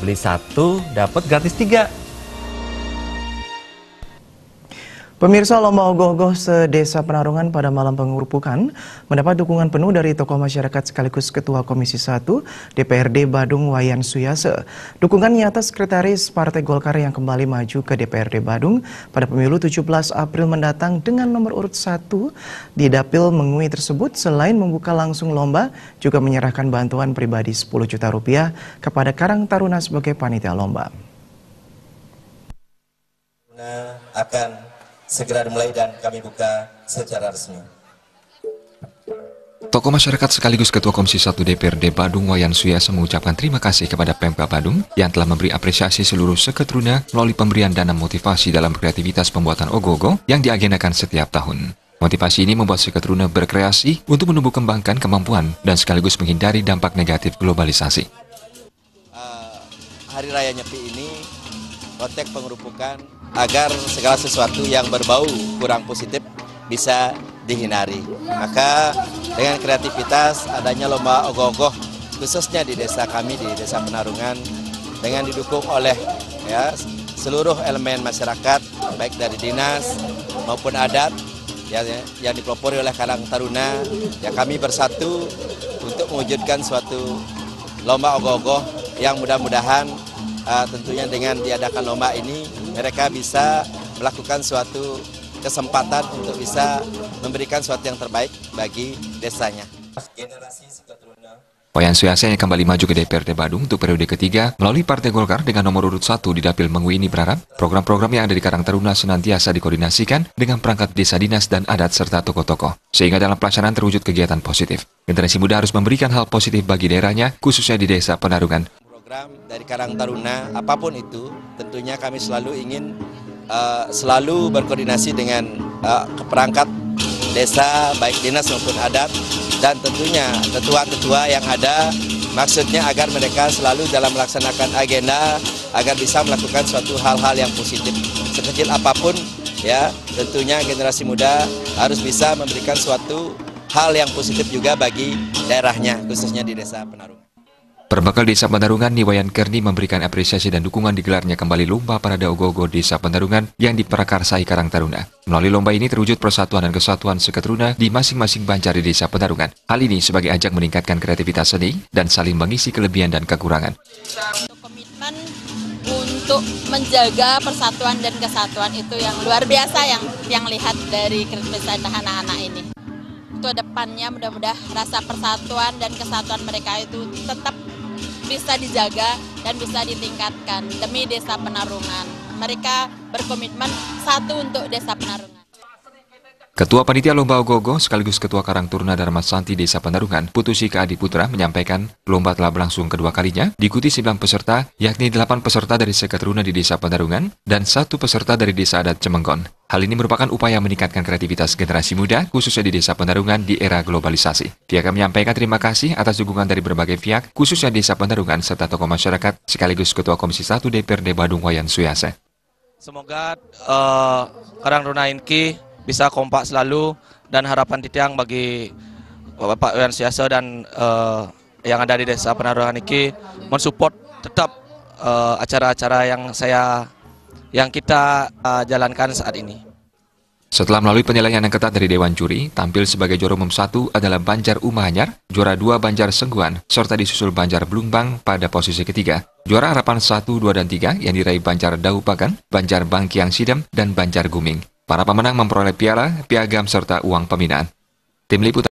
Beli satu, dapat gratis 3. Pemirsa, lomba ogoh-ogoh se-Desa Penarungan pada malam pengerupukan mendapat dukungan penuh dari tokoh masyarakat sekaligus Ketua Komisi 1 DPRD Badung Wayan Suyase. Dukungan nyata Sekretaris Partai Golkar yang kembali maju ke DPRD Badung pada pemilu 17 April mendatang dengan nomor urut 1 di Dapil Mengui tersebut, selain membuka langsung lomba, juga menyerahkan bantuan pribadi 10 juta rupiah kepada Karang Taruna sebagai panitia lomba. Akan segera dimulai dan kami buka secara resmi. Tokoh masyarakat sekaligus Ketua Komisi 1 DPRD Badung Wayan Suyase mengucapkan terima kasih kepada Pemkab Badung yang telah memberi apresiasi seluruh seketruna melalui pemberian dana motivasi dalam kreativitas pembuatan ogoh-ogoh yang diagendakan setiap tahun. Motivasi ini membuat seketruna berkreasi untuk menumbuh kembangkan kemampuan dan sekaligus menghindari dampak negatif globalisasi. Hari Raya Nyepi ini konteks pengerupukan agar segala sesuatu yang berbau kurang positif bisa dihindari. Maka dengan kreativitas adanya lomba ogoh-ogoh khususnya di desa kami, di Desa Penarungan, dengan didukung oleh seluruh elemen masyarakat baik dari dinas maupun adat yang dipelopori oleh Karang Taruna, kami bersatu untuk mewujudkan suatu lomba ogoh-ogoh yang mudah-mudahan tentunya dengan diadakan lomba ini mereka bisa melakukan suatu kesempatan untuk bisa memberikan sesuatu yang terbaik bagi desanya. Wayan Suyase yang kembali maju ke DPRD Badung untuk periode ketiga melalui Partai Golkar dengan nomor urut 1 di Dapil Mengui ini berharap program-program yang ada di Karang Taruna senantiasa dikoordinasikan dengan perangkat desa dinas dan adat serta tokoh-tokoh, sehingga dalam pelaksanaan terwujud kegiatan positif. Generasi muda harus memberikan hal positif bagi daerahnya, khususnya di Desa Penarungan. Program dari Karang Taruna, apapun itu, tentunya kami selalu ingin selalu berkoordinasi dengan perangkat desa, baik dinas maupun adat, dan tentunya ketua-ketua yang ada, maksudnya agar mereka selalu dalam melaksanakan agenda, agar bisa melakukan suatu hal-hal yang positif. Sekecil apapun, tentunya generasi muda harus bisa memberikan suatu hal yang positif juga bagi daerahnya, khususnya di Desa Penarungan. Berbekal Desa Penarungan, Wayan Kerni memberikan apresiasi dan dukungan digelarnya kembali lomba parade ogoh-ogoh Desa Penarungan yang diprakarsai Karang Taruna. Melalui lomba ini terwujud persatuan dan kesatuan seketruna di masing-masing banjar di Desa Penarungan. Hal ini sebagai ajang meningkatkan kreativitas seni dan saling mengisi kelebihan dan kekurangan. Komitmen untuk menjaga persatuan dan kesatuan itu yang luar biasa yang lihat dari kreativitas anak-anak ini. Untuk depannya mudah-mudahan rasa persatuan dan kesatuan mereka itu tetap bisa dijaga dan bisa ditingkatkan demi Desa Penarungan. Mereka berkomitmen satu untuk Desa Penarungan. Ketua Panitia Lomba Ogoh-ogoh sekaligus Ketua Karang Taruna Dharma Santi Desa Penarungan, Putusika Adi Putra menyampaikan lomba telah berlangsung kedua kalinya, diikuti 9 peserta, yakni 8 peserta dari seketruna di Desa Penarungan dan 1 peserta dari Desa Adat Cemenggon. Hal ini merupakan upaya meningkatkan kreativitas generasi muda, khususnya di Desa Penarungan di era globalisasi. Pihaknya menyampaikan terima kasih atas dukungan dari berbagai pihak, khususnya Desa Penarungan serta tokoh masyarakat, sekaligus Ketua Komisi 1 DPRD Badung Wayan Suyase. Semoga Karang Taruna ini bisa kompak selalu, dan harapan titiang bagi Bapak Wayan Suyase dan yang ada di Desa Penarungan ini mensupport tetap acara-acara yang kita jalankan saat ini. Setelah melalui penilaian yang ketat dari Dewan Juri, tampil sebagai juara umum 1 adalah Banjar Umahanyar, juara 2 Banjar Sengguan, serta disusul Banjar Blumbang pada posisi ketiga. Juara harapan 1, 2, dan 3 yang diraih Banjar Daupakan, Banjar Bangkiang Sidem, dan Banjar Guming. Para pemenang memperoleh piala, piagam, serta uang pembinaan. Tim Liputan